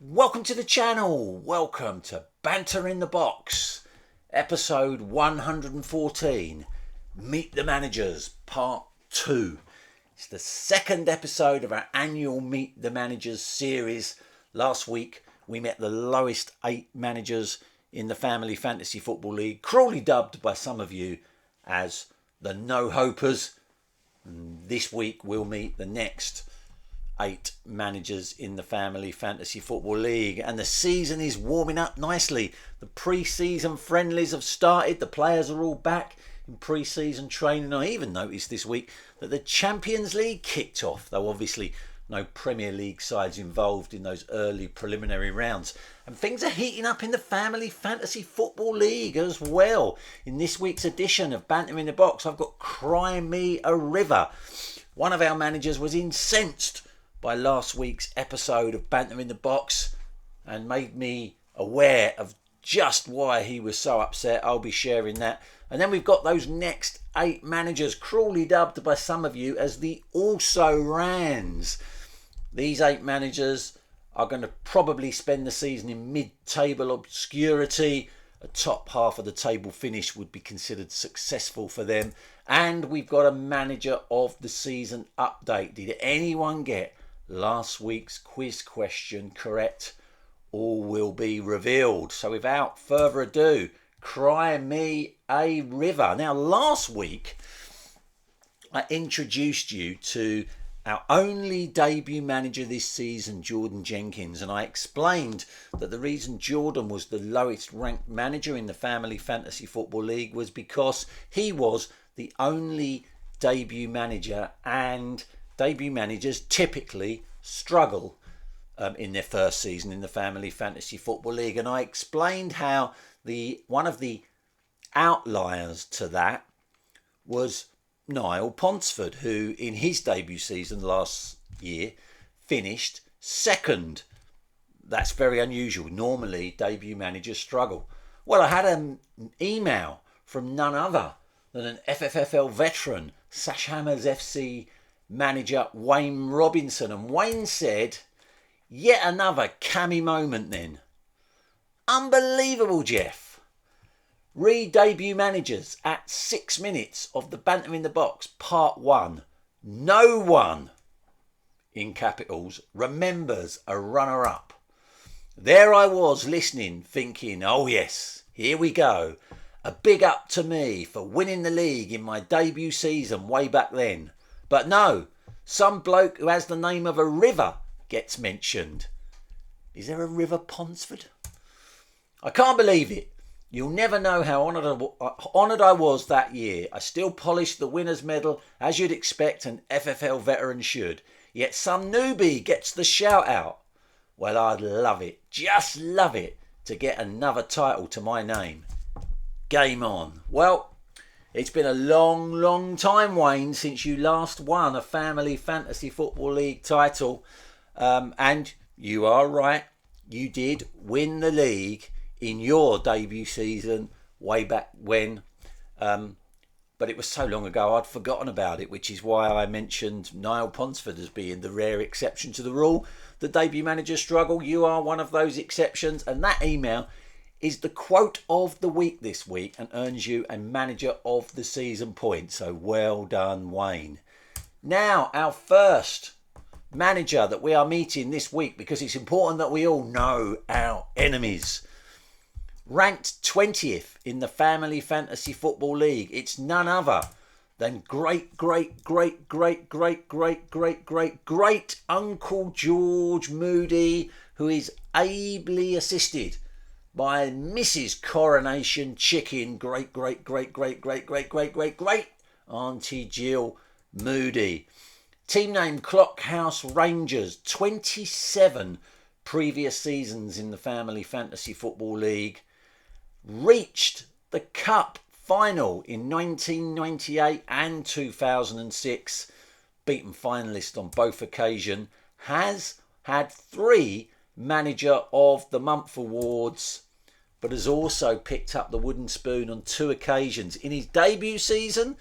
Welcome to the channel. Welcome to Banter in the Box, episode 114, Meet the Managers, part 2. It's the second episode of our annual Meet the Managers series. Last week, we met the lowest 8 managers in the Family Fantasy Football League, cruelly dubbed by some of you as the no-hopers. And this week, we'll meet the next 8 managers in the Family Fantasy Football League, and the season is warming up nicely. The pre-season friendlies have started. The players are all back in pre-season training. I even noticed this week that the Champions League kicked off, though obviously no Premier League sides involved in those early preliminary rounds. And things are heating up in the Family Fantasy Football League as well. In this week's edition of Banter in the Box, I've got Cry Me a River. One of our managers was incensed by last week's episode of Banter in the Box and made me aware of just why he was so upset. I'll be sharing that. And then we've got those next 8 managers, cruelly dubbed by some of you as the also-rans. These 8 managers are going to probably spend the season in mid-table obscurity. A top half of the table finish would be considered successful for them. And we've got a manager of the season update. Did anyone get last week's quiz question correct? All will be revealed. So without further ado, Cry Me a River. Now, last week, I introduced you to our only debut manager this season, Jordan Jenkins, and I explained that the reason Jordan was the lowest ranked manager in the Family Fantasy Football League was because he was the only debut manager, and debut managers typically struggle in their first season in the Family Fantasy Football League. And I explained how one of the outliers to that was Niall Ponsford, who in his debut season last year finished second. That's very unusual. Normally, debut managers struggle. Well, I had an email from none other than an FFFL veteran, Sashhammers FC manager Wayne Robinson, and Wayne said, yet another cammy moment then. Unbelievable, Jeff. Read debut managers at 6 minutes of the Banter in the Box part 1. No one, in capitals, remembers a runner-up. There I was listening, thinking, oh yes, here we go. A big up to me for winning the league in my debut season way back then. But no, some bloke who has the name of a river gets mentioned. Is there a River Ponsford? I can't believe it. You'll never know how honoured I was that year. I still polished the winner's medal as you'd expect an FFL veteran should. Yet some newbie gets the shout out. Well, I'd love it, just love it, to get another title to my name. Game on. Well, it's been a long, long time, Wayne, since you last won a Family Fantasy Football League title. And you are right, you did win the league in your debut season way back when. But it was so long ago I'd forgotten about it, which is why I mentioned Niall Ponsford as being the rare exception to the rule. The debut managers struggle. You are one of those exceptions. And that email is the quote of the week this week and earns you a manager of the season point. So well done, Wayne. Now, our first manager that we are meeting this week, because it's important that we all know our enemies. Ranked 20th in the Family Fantasy Football League, it's none other than great Uncle George Moody, who is ably assisted by Mrs. Coronation Chicken, great Auntie Jill Moody. Team name Clockhouse Rangers, 27 previous seasons in the Family Fantasy Football League. Reached the Cup final in 1998 and 2006. Beaten finalist on both occasions. Has had 3 Manager of the Month awards, but has also picked up the wooden spoon on 2 occasions. In his debut season,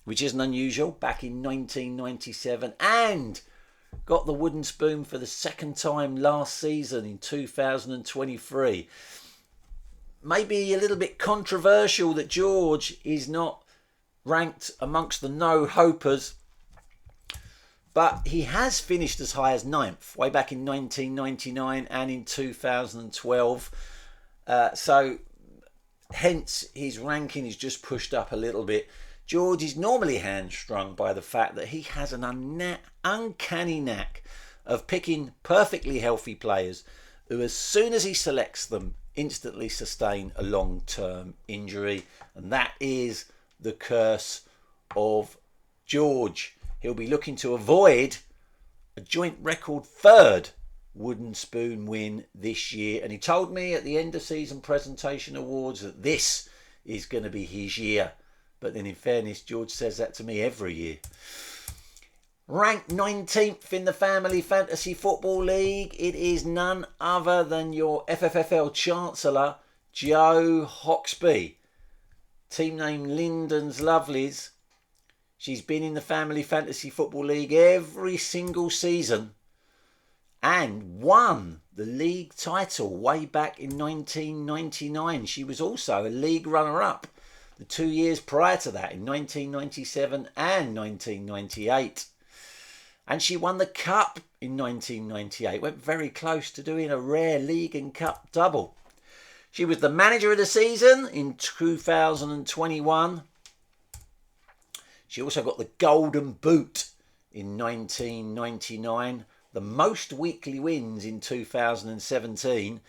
which isn't unusual, back in 1997, and got the wooden spoon for the second time last season in 2023. Maybe a little bit controversial that George is not ranked amongst the no-hopers, but he has finished as high as 9th way back in 1999 and in 2012. So hence his ranking is just pushed up a little bit. George is normally hamstrung by the fact that he has an uncanny knack of picking perfectly healthy players who, as soon as he selects them, instantly sustain a long-term injury. And that is the curse of George. He'll be looking to avoid a joint record 3rd wooden spoon win this year. And he told me at the end of season presentation awards that this is going to be his year. But then in fairness, George says that to me every year. Ranked 19th in the Family Fantasy Football League, it is none other than your FFFL Chancellor, Joe Hoxby. Team name Lyndon's Lovelies. She's been in the Family Fantasy Football League every single season and won the league title way back in 1999. She was also a league runner-up the 2 years prior to that, in 1997 and 1998. And she won the cup in 1998. Went very close to doing a rare league and cup double. She was the manager of the season in 2021. She also got the golden boot in 1999. The most weekly wins in 2017.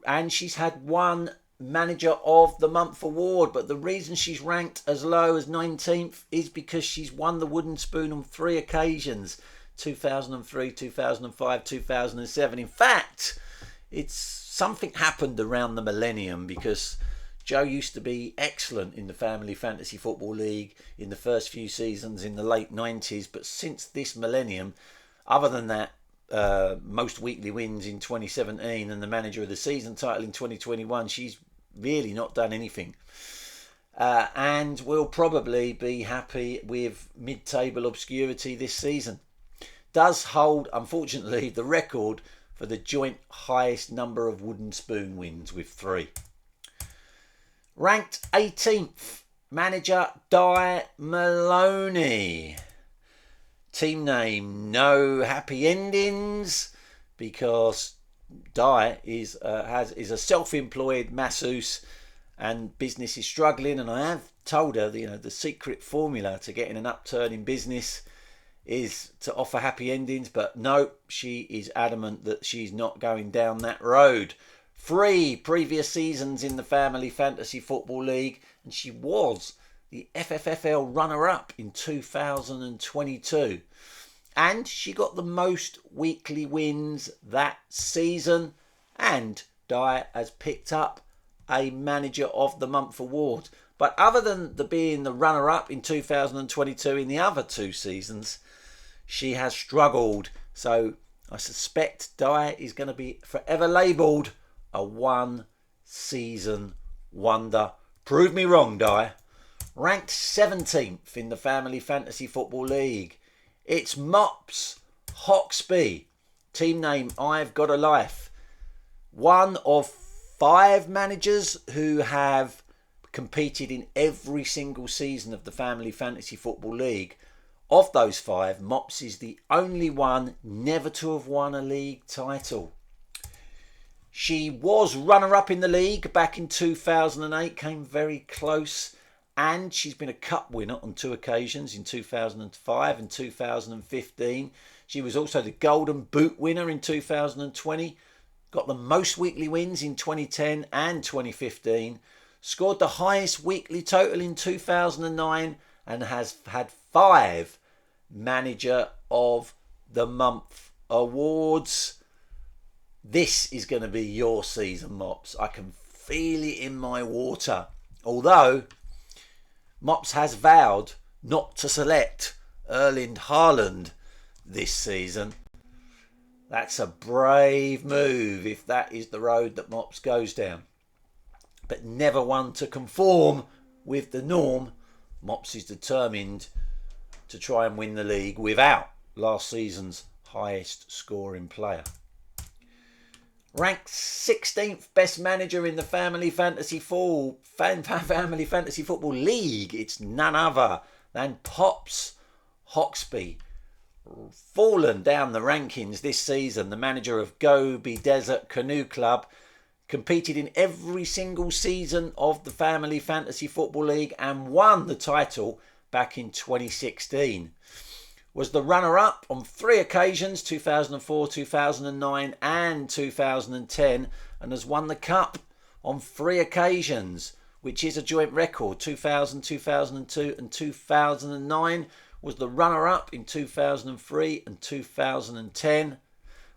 And she's had one Manager of the Month award, but the reason she's ranked as low as 19th is because she's won the wooden spoon on 3 occasions: 2003, 2005, 2007. In fact, something happened around the millennium, because Joe used to be excellent in the Family Fantasy Football League in the first few seasons in the late 90s, but since this millennium, other than that most weekly wins in 2017 and the manager of the season title in 2021, she's really not done anything, and will probably be happy with mid-table obscurity this season. Does hold, unfortunately, the record for the joint highest number of wooden spoon wins with 3. Ranked 18th, manager Di Maloney. Team name No Happy Endings, because Di is a self-employed masseuse and business is struggling, and I have told her the secret formula to getting an upturn in business is to offer happy endings, but no, she is adamant that she's not going down that road. 3 previous seasons in the Family Fantasy Football League, and she was the FFFL runner-up in 2022. And she got the most weekly wins that season. And Di has picked up a Manager of the Month award. But other than being the runner-up in 2022 in the other 2 seasons, she has struggled. So I suspect Di is going to be forever labelled a one-season wonder. Prove me wrong, Di. Ranked 17th in the Family Fantasy Football League, it's Mops Hoxby. Team name I've Got a Life. One of 5 managers who have competed in every single season of the Family Fantasy Football League. Of those 5, Mops is the only one never to have won a league title. She was runner-up in the league back in 2008, came very close, and she's been a cup winner on 2 occasions in 2005 and 2015. She was also the Golden Boot winner in 2020, got the most weekly wins in 2010 and 2015, scored the highest weekly total in 2009, and has had 5 Manager of the Month awards. This is going to be your season, Mops. I can feel it in my water. Although Mops has vowed not to select Erling Haaland this season. That's a brave move if that is the road that Mops goes down. But never one to conform with the norm. Mops is determined to try and win the league without last season's highest scoring player. Ranked 16th best manager in the Family Fantasy Football League. It's none other than Pops Hawksby. Fallen down the rankings this season, the manager of Gobi Desert Canoe Club competed in every single season of the Family Fantasy Football League and won the title back in 2016. Was the runner-up on 3 occasions, 2004, 2009 and 2010, and has won the cup on 3 occasions, which is a joint record. 2000, 2002 and 2009. Was the runner-up in 2003 and 2010.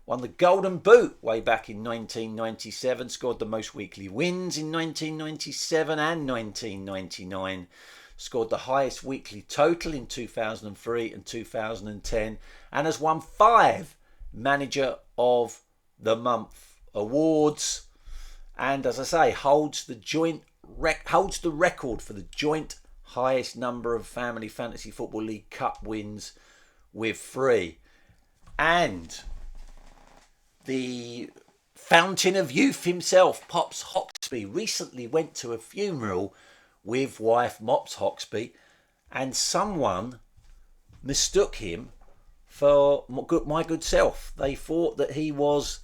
Won the Golden Boot way back in 1997. Scored the most weekly wins in 1997 and 1999. Scored the highest weekly total in 2003 and 2010. And has won 5 Manager of the Month awards. And as I say, holds the record for the joint highest number of Family Fantasy Football League Cup wins with 3. And the fountain of youth himself, Pops Hawksby, recently went to a funeral with wife Mops Hawksby, and someone mistook him for my good self. They thought that he was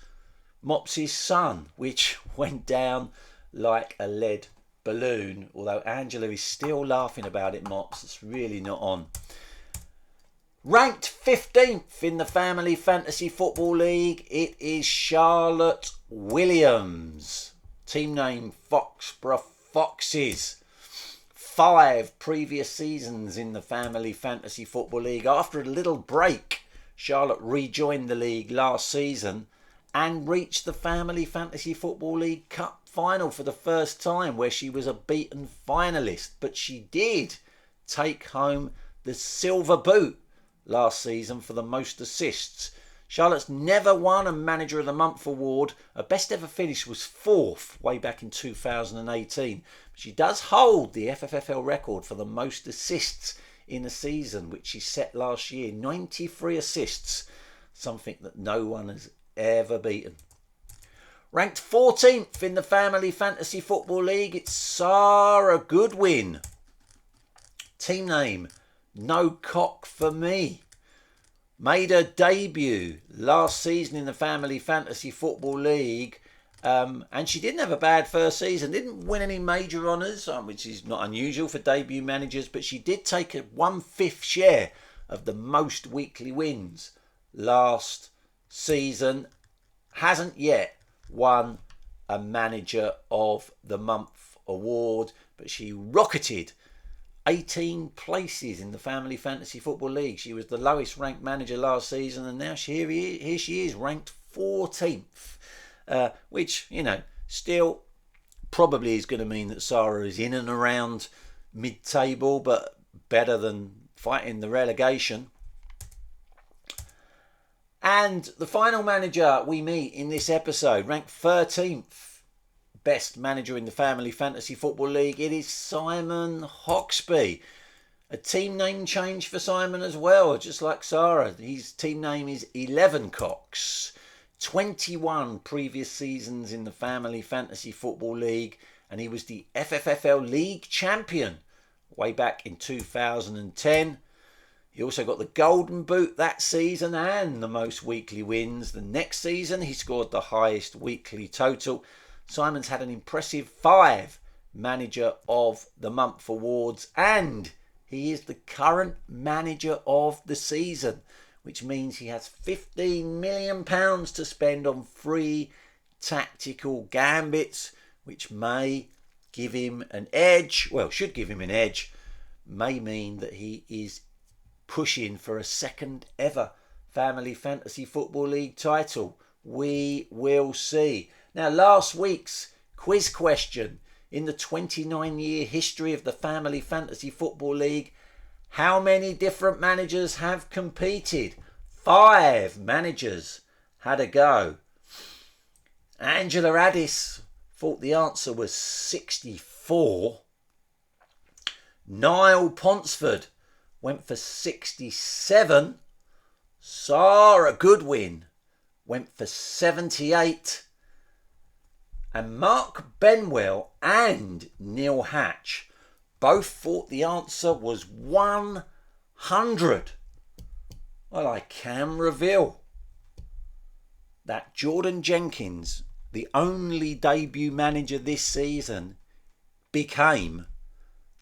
Mops's son, which went down like a lead balloon, although Angela is still laughing about it. Mops, it's really not on. Ranked 15th in the Family Fantasy Football League, it is Charlotte Williams. Team name Foxborough Foxes. 5 previous seasons in the Family Fantasy Football League. After a little break, Charlotte rejoined the league last season and reached the Family Fantasy Football League Cup final for the first time, where she was a beaten finalist. But she did take home the silver boot last season for the most assists. Charlotte's never won a Manager of the Month award. Her best ever finish was 4th way back in 2018. She does hold the FFFL record for the most assists in a season, which she set last year. 93 assists, something that no one has ever beaten. Ranked 14th in the Family Fantasy Football League, it's Sarah Goodwin. Team name, No Cock for Me. Made her debut last season in the Family Fantasy Football League, and she didn't have a bad first season. Didn't win any major honours, which is not unusual for debut managers, but she did take a 1/5 share of the most weekly wins last season. Hasn't yet won a Manager of the Month award, but she rocketed 18 places in the Family Fantasy Football League. She was the lowest ranked manager last season, and now here she is, ranked 14th, which, still probably is going to mean that Sarah is in and around mid-table, but better than fighting the relegation. And the final manager we meet in this episode, ranked 13th best manager in the Family Fantasy Football League, it is Simon Hawksby. A team name change for Simon as well, just like Sarah. His team name is 11 Cocks. 21 previous seasons in the Family Fantasy Football League, and he was the FFFL League champion way back in 2010. He also got the Golden Boot that season and the most weekly wins. The next season, he scored the highest weekly total. Simon's had an impressive 5 Manager of the Month awards, and he is the current Manager of the season, which means he has £15 million to spend on free tactical gambits, which may give him an edge. Well, should give him an edge. May mean that he is pushing for a second ever Family Fantasy Football League title. We will see. Now, last week's quiz question: in the 29-year history of the Family Fantasy Football League, how many different managers have competed? 5 managers had a go. Angela Addis thought the answer was 64. Niall Ponsford went for 67. Sarah Goodwin went for 78. And Mark Benwell and Neil Hatch both thought the answer was 100. Well, I can reveal that Jordan Jenkins, the only debut manager this season, became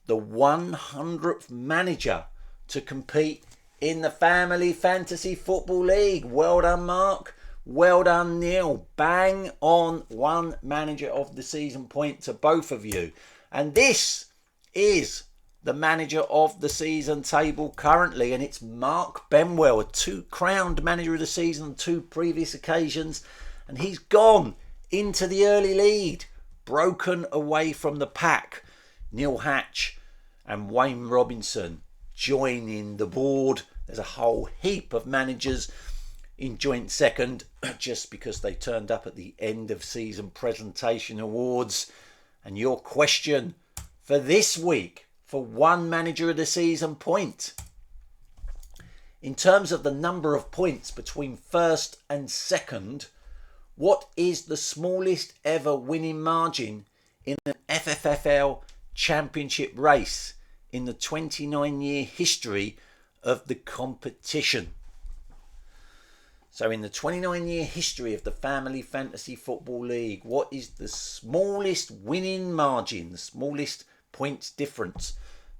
the 100th manager to compete in the Family Fantasy Football League. Well done, Mark. Well done, Neil. Bang on one manager of the season point to both of you. And this is the manager of the season table currently, and it's Mark Benwell, a crowned manager of the season on 2 previous occasions, and he's gone into the early lead, broken away from the pack. Neil Hatch and Wayne Robinson joining the board. There's a whole heap of managers in joint second just because they turned up at the end of season presentation awards. And your question for this week for one manager of the season point: in terms of the number of points between first and second, what is the smallest ever winning margin in an FFFL championship race in the 29-year history of the competition? So in the 29-year history of the Family Fantasy Football League, what is the smallest winning margin, the smallest points difference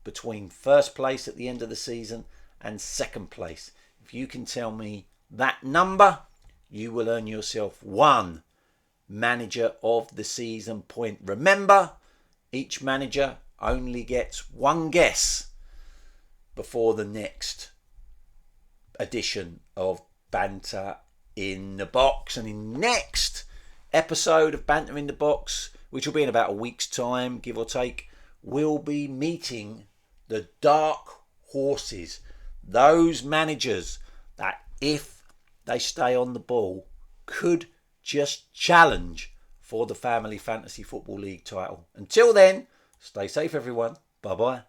between first place at the end of the season and second place? If you can tell me that number, you will earn yourself one manager of the season point. Remember, each manager only gets one guess before the next edition of Banter in the Box. And in next episode of Banter in the Box, which will be in about a week's time, give or take, we'll be meeting the dark horses, those managers that, if they stay on the ball, could just challenge for the Family Fantasy Football League title. Until then, stay safe everyone. Bye bye.